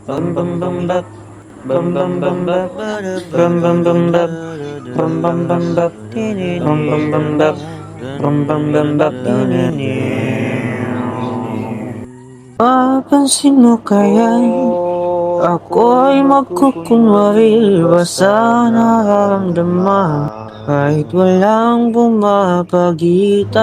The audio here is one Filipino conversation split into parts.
Bum bum bum bap, bum bum bum bap, bum bum bum bap, bum bum bum bap, bum bum bum bap, bum bum bum bap. Mapansin mo kaya ako ay magkukunwari ba sa nararamdaman kahit walang bumapagitan.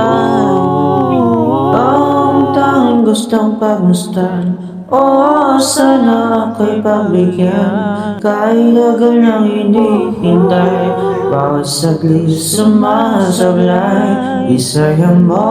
Ang tanging gustong pagmasdan o sana ako'y pagbigyan kahit agad nang hinihintay. Bawat saglit sumasablay, isayan mo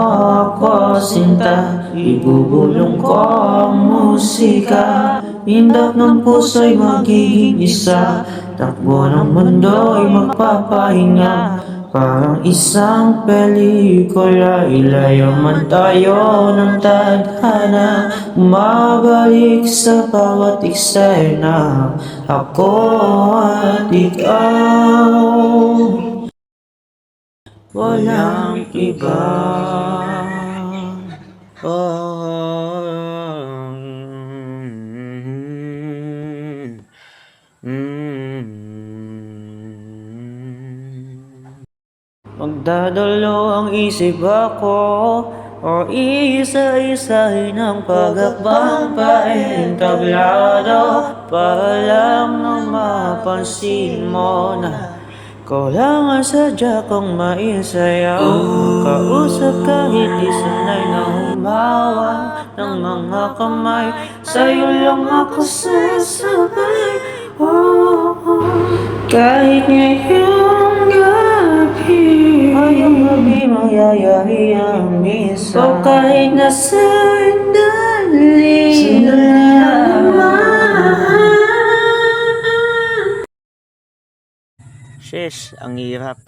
ako sinta, ibubulong ko ang musika. Indap ng puso'y magiging isa, takbo ng mundo'y magpapahinga. Parang isang pelikula, ilayo man tayo ng tadhana, umabalik sa bawat eksena, ako at ikaw, walang iba. Magdadalo ang isip ako o isa-isahin ang pag-akbang paentablado para lang nang mapansin mo na kulangan sadya kong maisayaw. Kausap kahit di sanay na humawa ng mga kamay, sa'yo lang ako sasabay. Kahit ngayong gabi ngayong gabi magyayari ang misa, o kahit na sandali lamang. Sheesh, ang hirap.